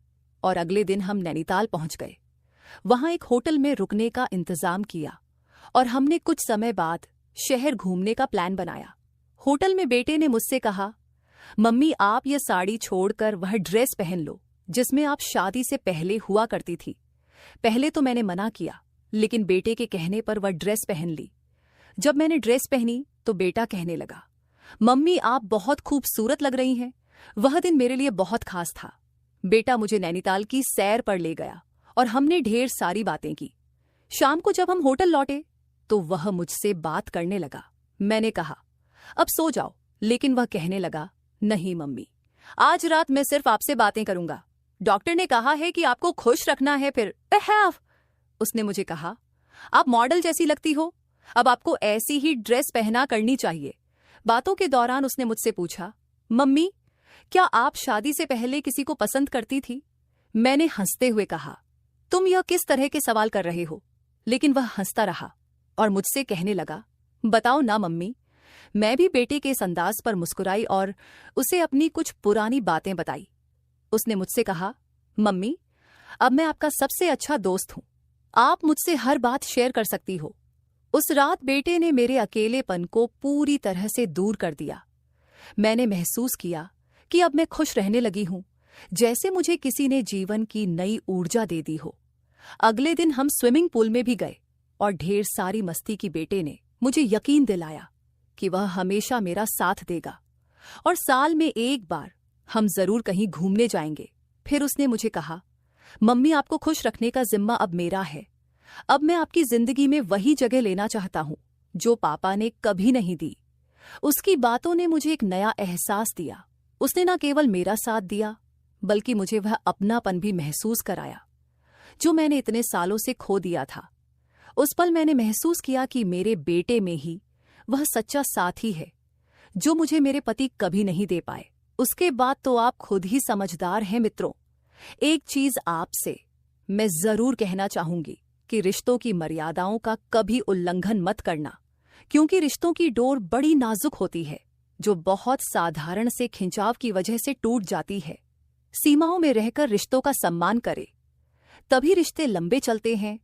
और अगले दिन हम नैनीताल पहुंच गए। वहां एक होटल में रुकने का इंतजाम किया और हमने कुछ समय बाद शहर घूमने का प्लान बनाया। होटल में बेटे ने मुझसे कहा, मम्मी आप ये साड़ी छोड़कर वह ड्रेस पहन लो जिसमें आप शादी से पहले हुआ करती थी। पहले तो मैंने मना किया, लेकिन बेटे के कहने पर वह ड्रेस पहन ली। जब मैंने ड्रेस पहनी तो बेटा कहने लगा, मम्मी आप बहुत खूबसूरत लग रही हैं। वह दिन मेरे लिए बहुत खास था। बेटा मुझे नैनीताल की सैर पर ले गया और हमने ढेर सारी बातें की। शाम को जब हम होटल लौटे तो वह मुझसे बात करने लगा। मैंने कहा, अब सो जाओ, लेकिन वह कहने लगा, नहीं मम्मी, आज रात मैं सिर्फ आपसे बातें करूंगा। डॉक्टर ने कहा है कि आपको खुश रखना है। फिर उसने मुझे कहा, आप मॉडल जैसी लगती हो, अब आपको ऐसी ही ड्रेस पहना करनी चाहिए। बातों के दौरान उसने मुझसे पूछा, मम्मी, क्या आप शादी से पहले किसी को पसंद करती थी? मैंने हंसते हुए कहा, तुम यह किस तरह के सवाल कर रहे हो? लेकिन वह हंसता रहा और मुझसे कहने लगा, बताओ ना मम्मी। मैं भी बेटे के इस अंदाज पर मुस्कुराई और उसे अपनी कुछ पुरानी बातें बताई। उसने मुझसे कहा, मम्मी, अब मैं आपका सबसे अच्छा दोस्त हूं, आप मुझसे हर बात शेयर कर सकती हो। उस रात बेटे ने मेरे अकेलेपन को पूरी तरह से दूर कर दिया। मैंने महसूस किया कि अब मैं खुश रहने लगी हूं, जैसे मुझे किसी ने जीवन की नई ऊर्जा दे दी हो। अगले दिन हम स्विमिंग पूल में भी गए और ढेर सारी मस्ती की बेटे ने मुझे यकीन दिलाया कि वह हमेशा मेरा साथ देगा और साल में एक बार हम जरूर कहीं घूमने जाएंगे। फिर उसने मुझे कहा, मम्मी, आपको खुश रखने का जिम्मा अब मेरा है। अब मैं आपकी जिंदगी में वही जगह लेना चाहता हूं जो पापा ने कभी नहीं दी। उसकी बातों ने मुझे एक नया एहसास दिया। उसने न केवल मेरा साथ दिया, बल्कि मुझे वह अपनापन भी महसूस कराया जो मैंने इतने सालों से खो दिया था। उस पल मैंने महसूस किया कि मेरे बेटे में ही वह सच्चा साथी है जो मुझे मेरे पति कभी नहीं दे पाए। उसके बाद तो आप खुद ही समझदार हैं मित्रों। एक चीज आपसे मैं जरूर कहना चाहूंगी कि रिश्तों की मर्यादाओं का कभी उल्लंघन मत करना, क्योंकि रिश्तों की डोर बड़ी नाजुक होती है जो बहुत साधारण से खिंचाव की वजह से टूट जाती है। सीमाओं में रहकर रिश्तों का सम्मान करें, तभी रिश्ते लंबे चलते हैं।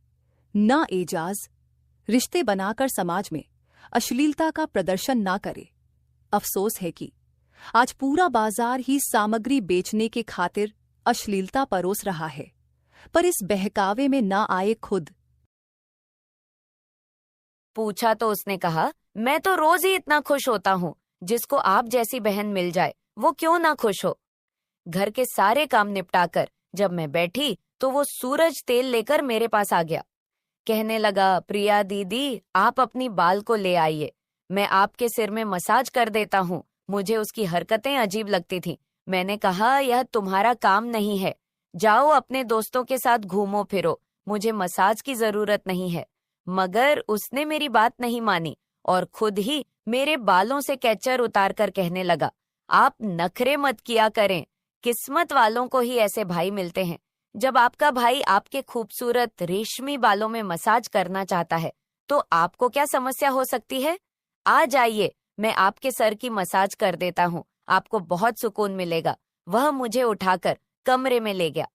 ना एजाज रिश्ते बनाकर समाज में अश्लीलता का प्रदर्शन ना करे। अफसोस है कि आज पूरा बाजार ही सामग्री बेचने के खातिर अश्लीलता परोस रहा है, पर इस बहकावे में ना आए खुद। पूछा तो उसने कहा, मैं तो रोज ही इतना खुश होता हूँ। जिसको आप जैसी बहन मिल जाए वो क्यों ना खुश हो। घर के सारे काम निपटाकर जब मैं बैठी तो वो सूरज तेल लेकर मेरे पास आ गया। कहने लगा, प्रिया दीदी, आप अपनी बाल को ले आइए, मैं आपके सिर में मसाज कर देता हूँ। मुझे उसकी हरकतें अजीब लगती थीं। मैंने कहा, यह तुम्हारा काम नहीं है, जाओ अपने दोस्तों के साथ घूमो फिरो, मुझे मसाज की जरूरत नहीं है। मगर उसने मेरी बात नहीं मानी और खुद ही मेरे बालों से कैचर उतार कर कहने लगा, आप नखरे मत किया करें, किस्मत वालों को ही ऐसे भाई मिलते हैं। जब आपका भाई आपके खूबसूरत रेशमी बालों में मसाज करना चाहता है तो आपको क्या समस्या हो सकती है? आ जाइए, मैं आपके सर की मसाज कर देता हूँ, आपको बहुत सुकून मिलेगा। वह मुझे उठाकर कमरे में ले गया।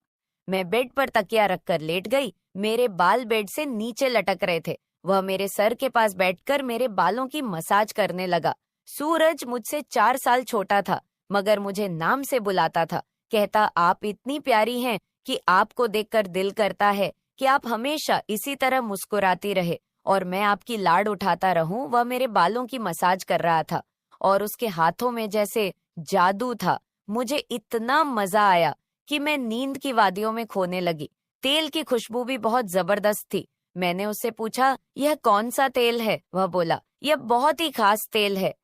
मैं बेड पर तकिया रखकर लेट गई। मेरे बाल बेड से नीचे लटक रहे थे। वह मेरे सर के पास बैठकर मेरे बालों की मसाज करने लगा। सूरज मुझसे 4 साल छोटा था, मगर मुझे नाम से बुलाता था। कहता, आप इतनी प्यारी हैं कि आपको देखकर दिल करता है कि आप हमेशा इसी तरह मुस्कुराती रहे और मैं आपकी लाड उठाता रहूं। वह मेरे बालों की मसाज कर रहा था और उसके हाथों में जैसे जादू था। मुझे इतना मजा आया कि मैं नींद की वादियों में खोने लगी। तेल की खुशबू भी बहुत जबरदस्त थी। मैंने उससे पूछा, यह कौन सा तेल है? वह बोला, यह बहुत ही खास तेल है,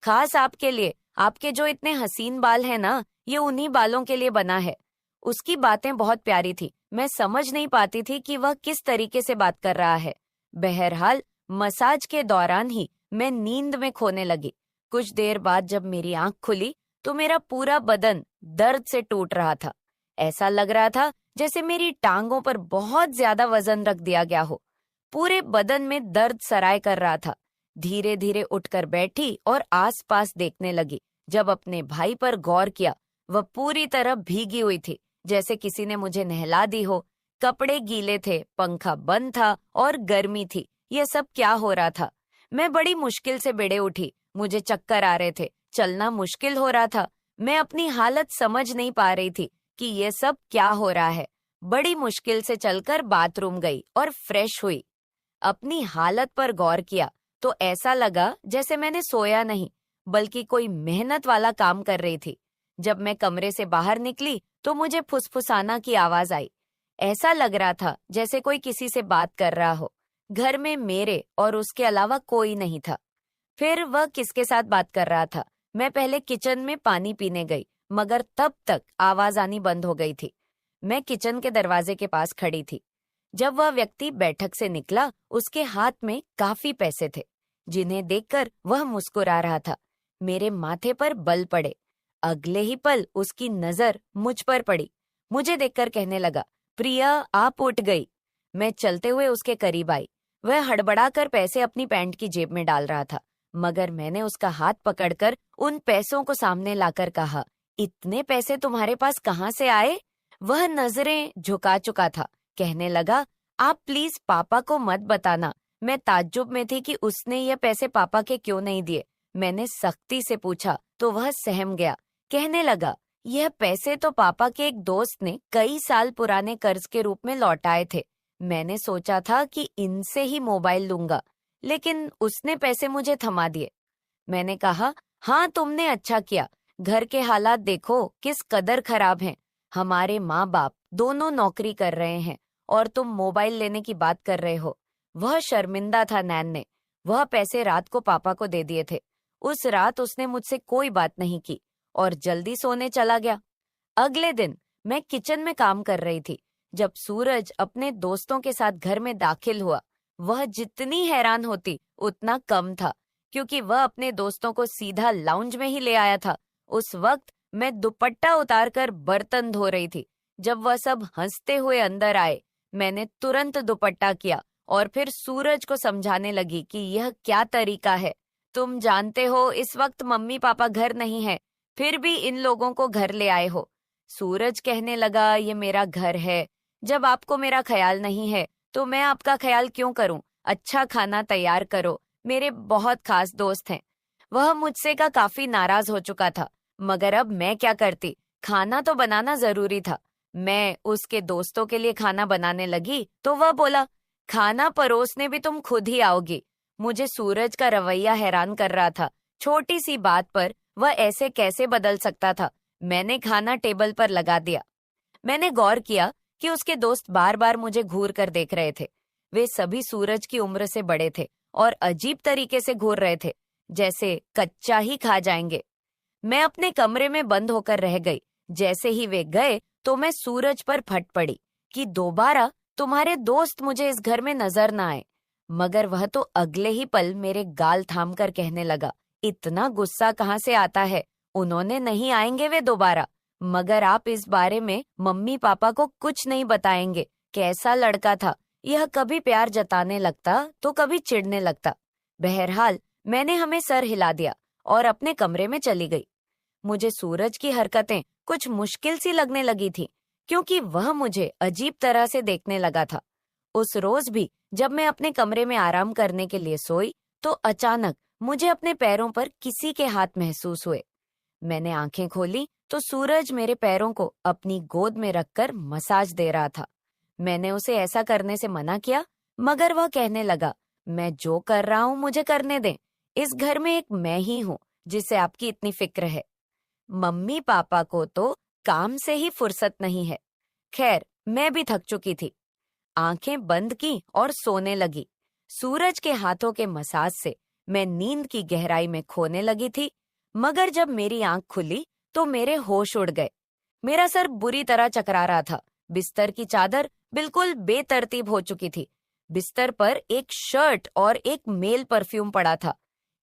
खास आपके लिए। आपके जो इतने हसीन बाल हैं ना, ये उन्हीं बालों के लिए बना है। उसकी बातें बहुत प्यारी थी। मैं समझ नहीं पाती थी कि वह किस तरीके से बात कर रहा है। बहरहाल मसाज के दौरान ही मैं नींद में खोने लगी। कुछ देर बाद जब मेरी आंख खुली तो मेरा पूरा बदन दर्द से टूट रहा था। ऐसा लग रहा था जैसे मेरी टांगों पर बहुत ज्यादा वजन रख दिया गया हो। पूरे बदन में दर्द सराय कर रहा था। धीरे धीरे उठकर बैठी और आसपास देखने लगी। जब अपने भाई पर गौर किया, वह पूरी तरह भीगी हुई थी, जैसे किसी ने मुझे नहला दी हो। कपड़े गीले थे, पंखा बंद था और गर्मी थी। यह सब क्या हो रहा था? मैं बड़ी मुश्किल से बेड़े उठी। मुझे चक्कर आ रहे थे, चलना मुश्किल हो रहा था। मैं अपनी हालत समझ नहीं पा रही थी कि यह सब क्या हो रहा है। बड़ी मुश्किल से चलकर बाथरूम गई और फ्रेश हुई। अपनी हालत पर गौर किया तो ऐसा लगा जैसे मैंने सोया नहीं, बल्कि कोई मेहनत वाला काम कर रही थी। जब मैं कमरे से बाहर निकली तो मुझे फुसफुसाना की आवाज आई। ऐसा लग रहा था जैसे कोई किसी से बात कर रहा हो। घर में मेरे और उसके अलावा कोई नहीं था। फिर वह किसके साथ बात कर रहा था? मैं पहले किचन में पानी पीने गई, मगर तब तक आवाज आनी बंद हो गई थी। मैं किचन के दरवाजे के पास खड़ी थी। जब वह व्यक्ति बैठक से निकला, उसके हाथ में काफी पैसे थे, जिन्हें देखकर वह मुस्कुरा रहा था। मेरे माथे पर बल पड़े। अगले ही पल उसकी नजर मुझ पर पड़ी। मुझे देखकर कहने लगा, प्रिया, आप उठ गई। मैं चलते हुए उसके करीब आई। वह हड़बड़ाकर पैसे अपनी पैंट की जेब में डाल रहा था, मगर मैंने उसका हाथ पकड़कर उन पैसों को सामने लाकर कहा, इतने पैसे तुम्हारे पास कहाँ से आए? वह नजरें झुका चुका था। कहने लगा, आप प्लीज पापा को मत बताना। मैं ताज्जुब में थी कि उसने ये पैसे पापा के क्यों नहीं दिए। मैंने सख्ती से पूछा तो वह सहम गया। कहने लगा, यह पैसे तो पापा के एक दोस्त ने कई साल पुराने कर्ज के रूप में लौटाए थे। मैंने सोचा था कि इनसे ही मोबाइल लूंगा, लेकिन उसने पैसे मुझे थमा दिए। मैंने कहा, हाँ, तुमने अच्छा किया। घर के हालात देखो किस कदर खराब हैं। हमारे माँ बाप दोनों नौकरी कर रहे हैं और तुम मोबाइल लेने की बात कर रहे हो। वह शर्मिंदा था नैन ने। वह पैसे रात को पापा को दे दिए थे। उस रात उसने मुझसे कोई बात नहीं की और जल्दी सोने चला गया। अगले दिन मैं किचन में काम कर रही थी जब सूरज अपने दोस्तों के साथ घर में दाखिल हुआ। वह जितनी हैरान होती उतना कम था, क्योंकि वह अपने दोस्तों को सीधा लाउंज में ही ले आया था। उस वक्त मैं दुपट्टा उतारकर बर्तन धो रही थी। जब वह सब हंसते हुए अंदर आए, मैंने तुरंत दुपट्टा किया और फिर सूरज को समझाने लगी कि यह क्या तरीका है। तुम जानते हो इस वक्त मम्मी पापा घर नहीं है, फिर भी इन लोगों को घर ले आए हो। सूरज कहने लगा, ये मेरा घर है। जब आपको मेरा ख्याल नहीं है तो मैं आपका ख्याल क्यों करूं? अच्छा खाना तैयार करो, मेरे बहुत खास दोस्त हैं। वह मुझसे का काफी नाराज हो चुका था, मगर अब मैं क्या करती? खाना तो बनाना जरूरी था। मैं उसके दोस्तों के लिए खाना बनाने लगी तो वह बोला, खाना परोसने भी तुम खुद ही आओगी। मुझे सूरज का रवैया हैरान कर रहा था। छोटी सी बात पर वह ऐसे कैसे बदल सकता था? मैंने खाना टेबल पर लगा दिया। मैंने गौर किया कि उसके दोस्त बार बार मुझे घूर कर देख रहे थे। वे सभी सूरज की उम्र से बड़े थे और अजीब तरीके से घूर रहे थे, जैसे कच्चा ही खा जाएंगे। मैं अपने कमरे में बंद होकर रह गई। जैसे ही वे गए तो मैं सूरज पर फट पड़ी कि दोबारा तुम्हारे दोस्त मुझे इस घर में नजर ना आए। मगर वह तो अगले ही पल मेरे गाल थाम कर कहने लगा, इतना गुस्सा कहाँ से आता है? उन्होंने नहीं आएंगे वे दोबारा। मगर आप इस बारे में मम्मी पापा को कुछ नहीं बताएंगे। कैसा लड़का था यह, कभी प्यार जताने लगता तो कभी चिढ़ने लगता। बहरहाल मैंने हमें सर हिला दिया और अपने कमरे में चली गई। मुझे सूरज की हरकतें कुछ मुश्किल सी लगने लगी थी, क्योंकि वह मुझे अजीब तरह से देखने लगा था। उस रोज भी जब मैं अपने कमरे में आराम करने के लिए सोई तो अचानक मुझे अपने पैरों पर किसी के हाथ महसूस हुए। मैंने आंखें खोली तो सूरज मेरे पैरों को अपनी गोद में रखकर मसाज दे रहा था। मैंने उसे ऐसा करने से मना किया, मगर वह कहने लगा, मैं जो कर रहा हूं मुझे करने दें। इस घर में एक मैं ही हूं जिसे आपकी इतनी फिक्र है। मम्मी पापा को तो काम से ही फुर्सत नहीं है। खैर, मैं भी थक चुकी थी। आंखें बंद की और सोने लगी। सूरज के हाथों के मसाज से मैं नींद की गहराई में खोने लगी थी, मगर जब मेरी आंख खुली तो मेरे होश उड़ गए। मेरा सर बुरी तरह चकरा रहा था। बिस्तर की चादर बिल्कुल बेतरतीब हो चुकी थी। बिस्तर पर एक शर्ट और एक मेल परफ्यूम पड़ा था।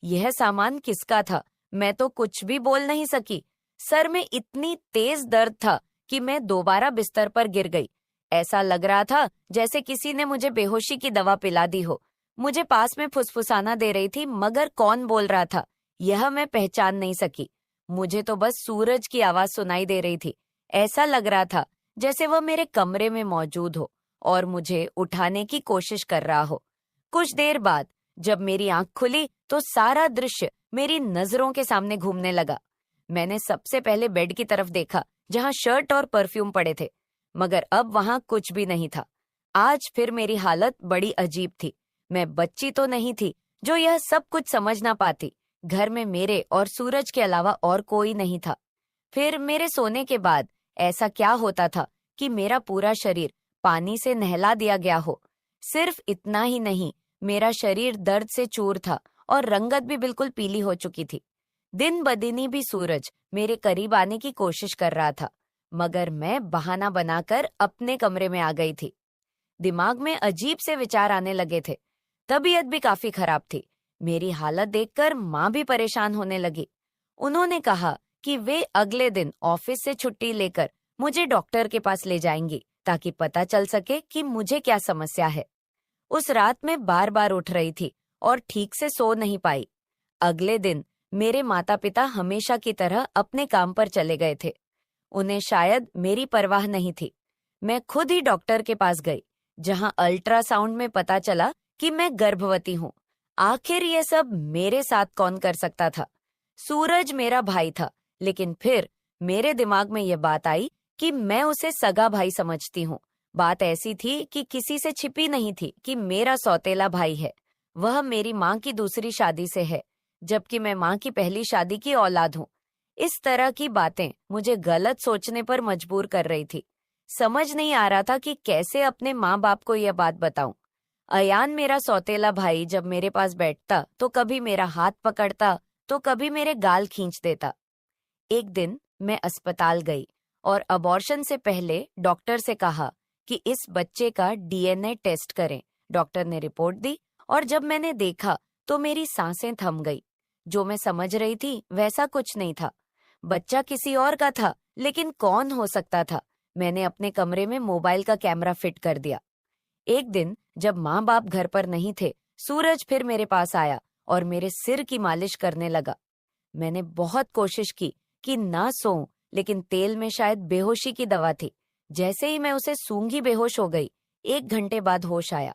यह सामान किसका था? मैं तो कुछ भी बोल नहीं सकी। सर में इतनी तेज दर्द था कि मैं दोबारा बिस्तर पर गिर गई। ऐसा लग रहा था जैसे किसी ने मुझे बेहोशी की दवा पिला दी हो। मुझे पास में फुसफुसाना दे रही थी, मगर कौन बोल रहा था यह मैं पहचान नहीं सकी। मुझे तो बस सूरज की आवाज सुनाई दे रही थी। ऐसा लग रहा था जैसे वह मेरे कमरे में मौजूद हो और मुझे उठाने की कोशिश कर रहा हो। कुछ देर बाद जब मेरी आंख खुली तो सारा दृश्य मेरी नजरों के सामने घूमने लगा। मैंने सबसे पहले बेड की तरफ देखा जहां शर्ट और परफ्यूम पड़े थे, मगर अब वहां कुछ भी नहीं था। आज फिर मेरी हालत बड़ी अजीब थी। मैं बच्ची तो नहीं थी जो यह सब कुछ समझ ना पाती। घर में मेरे और सूरज के अलावा और कोई नहीं था। फिर मेरे सोने के बाद ऐसा क्या होता था कि मेरा पूरा शरीर पानी से नहला दिया गया हो। सिर्फ इतना ही नहीं, मेरा शरीर दर्द से चूर था और रंगत भी बिल्कुल पीली हो चुकी थी। दिन बदिनी भी सूरज मेरे करीब आने की कोशिश कर रहा था, मगर मैं बहाना बनाकर अपने कमरे में आ गई थी। दिमाग में अजीब से विचार आने लगे थे। तबीयत भी काफी खराब थी। मेरी हालत देखकर माँ भी परेशान होने लगी। उन्होंने कहा कि वे अगले दिन ऑफिस से छुट्टी लेकर मुझे डॉक्टर के पास ले जाएंगी ताकि पता चल सके कि मुझे क्या समस्या है। उस रात मैं बार बार उठ रही थी और ठीक से सो नहीं पाई। अगले दिन मेरे माता पिता हमेशा की तरह अपने काम पर चले गए थे। उन्हें शायद मेरी परवाह नहीं थी। मैं खुद ही डॉक्टर के पास गई, जहां अल्ट्रासाउंड में पता चला कि मैं गर्भवती हूँ। आखिर ये सब मेरे साथ कौन कर सकता था? सूरज मेरा भाई था, लेकिन फिर मेरे दिमाग में यह बात आई कि मैं उसे सगा भाई समझती हूँ। बात ऐसी थी कि किसी से छिपी नहीं थी कि मेरा सौतेला भाई है। वह मेरी माँ की दूसरी शादी से है, जबकि मैं माँ की पहली शादी की औलाद हूँ। इस तरह की बातें मुझे गलत सोचने पर मजबूर कर रही थी। समझ नहीं आ रहा था कि कैसे अपने माँ बाप को यह बात बताऊं। अयान मेरा सौतेला भाई जब मेरे पास बैठता तो कभी मेरा हाथ पकड़ता तो कभी मेरे गाल खींच देता। एक दिन मैं अस्पताल गई और अबॉर्शन से पहले डॉक्टर से कहा कि इस बच्चे का डीएनए टेस्ट करें। डॉक्टर ने रिपोर्ट दी और जब मैंने देखा तो मेरी सांसें थम गई। जो मैं समझ रही थी वैसा कुछ नहीं था। बच्चा किसी और का था, लेकिन कौन हो सकता था? मैंने अपने कमरे में मोबाइल का कैमरा फिट कर दिया। एक दिन जब माँ बाप घर पर नहीं थे, सूरज फिर मेरे पास आया और मेरे सिर की मालिश करने लगा। मैंने बहुत कोशिश की कि ना सोऊं, लेकिन तेल में शायद बेहोशी की दवा थी। जैसे ही मैं उसे सूंघी बेहोश हो गई। 1 घंटे बाद होश आया।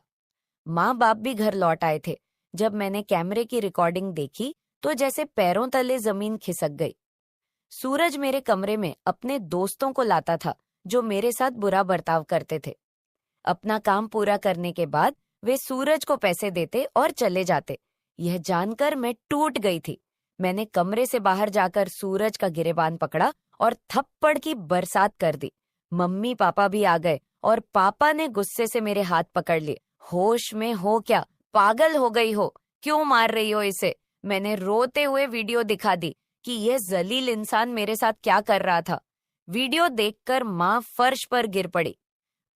माँ बाप भी घर लौट आए थे। जब मैंने कैमरे की रिकॉर्डिंग देखी तो जैसे पैरों तले जमीन खिसक गई। सूरज मेरे कमरे में अपने दोस्तों को लाता था जो मेरे साथ बुरा बर्ताव करते थे। अपना काम पूरा करने के बाद वे सूरज को पैसे देते और चले जाते। यह जानकर मैं टूट गई थी। मैंने कमरे से बाहर जाकर सूरज का गिरेबान पकड़ा और थप्पड़ की बरसात कर दी। मम्मी पापा भी आ गए और पापा ने गुस्से से मेरे हाथ पकड़ लिए। होश में हो क्या? पागल हो गई हो? क्यों मार रही हो इसे? मैंने रोते हुए वीडियो दिखा दी कि यह जलील इंसान मेरे साथ क्या कर रहा था। वीडियो देखकर माँ फर्श पर गिर पड़ी।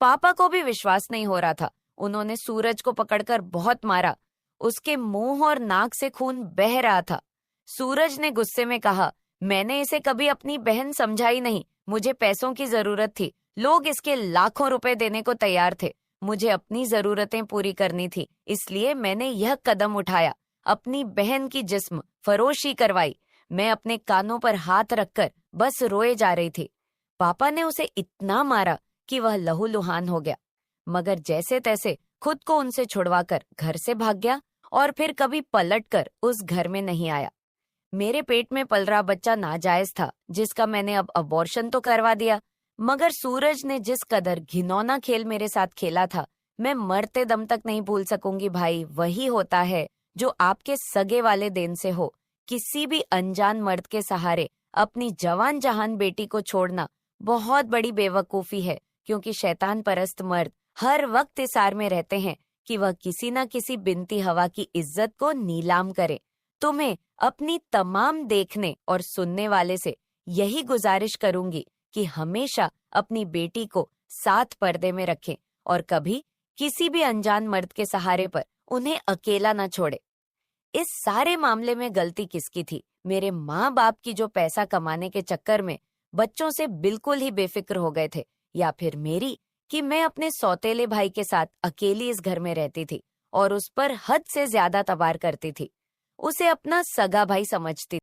पापा को भी विश्वास नहीं हो रहा था। उन्होंने सूरज को पकड़कर बहुत मारा। उसके मुंह और नाक से खून बह रहा था। सूरज ने गुस्से में कहा, मैंने इसे कभी अपनी बहन समझा ही नहीं। मुझे पैसों की जरूरत थी। लोग इसके लाखों रुपए देने को तैयार थे। मुझे अपनी जरूरतें पूरी करनी थी, इसलिए मैंने यह कदम उठाया। अपनी बहन की जिस्म फरोशी करवाई। मैं अपने कानों पर हाथ रखकर बस रोए जा रही थी। पापा ने उसे इतना मारा कि वह लहूलुहान हो गया, मगर जैसे तैसे खुद को उनसे छुड़वाकर घर से भाग गया और फिर कभी पलटकर उस घर में नहीं आया। मेरे पेट में पल रहा बच्चा नाजायज था, जिसका मैंने अब अबॉर्शन तो करवा दिया, मगर सूरज ने जिस कदर घिनौना खेल मेरे साथ खेला था, मैं मरते दम तक नहीं भूल सकूंगी। भाई वही होता है जो आपके सगे वाले देन से हो। किसी भी अनजान मर्द के सहारे अपनी जवान जहान बेटी को छोड़ना बहुत बड़ी बेवकूफी है, क्योंकि शैतान परस्त मर्द हर वक्त इस आर में रहते हैं कि वह किसी न किसी बिनती हवा की इज्जत को नीलाम करे। तुम्हें अपनी तमाम देखने और सुनने वाले से यही गुजारिश करूंगी कि हमेशा अपनी बेटी को साथ पर्दे में रखें और कभी किसी भी अनजान मर्द के सहारे पर उन्हें अकेला न छोड़े। इस सारे मामले में गलती किसकी थी? मेरे माँ बाप की, जो पैसा कमाने के चक्कर में बच्चों से बिल्कुल ही बेफिक्र हो गए थे, या फिर मेरी कि मैं अपने सौतेले भाई के साथ अकेली इस घर में रहती थी और उस पर हद से ज्यादा तबार करती थी। उसे अपना सगा भाई समझती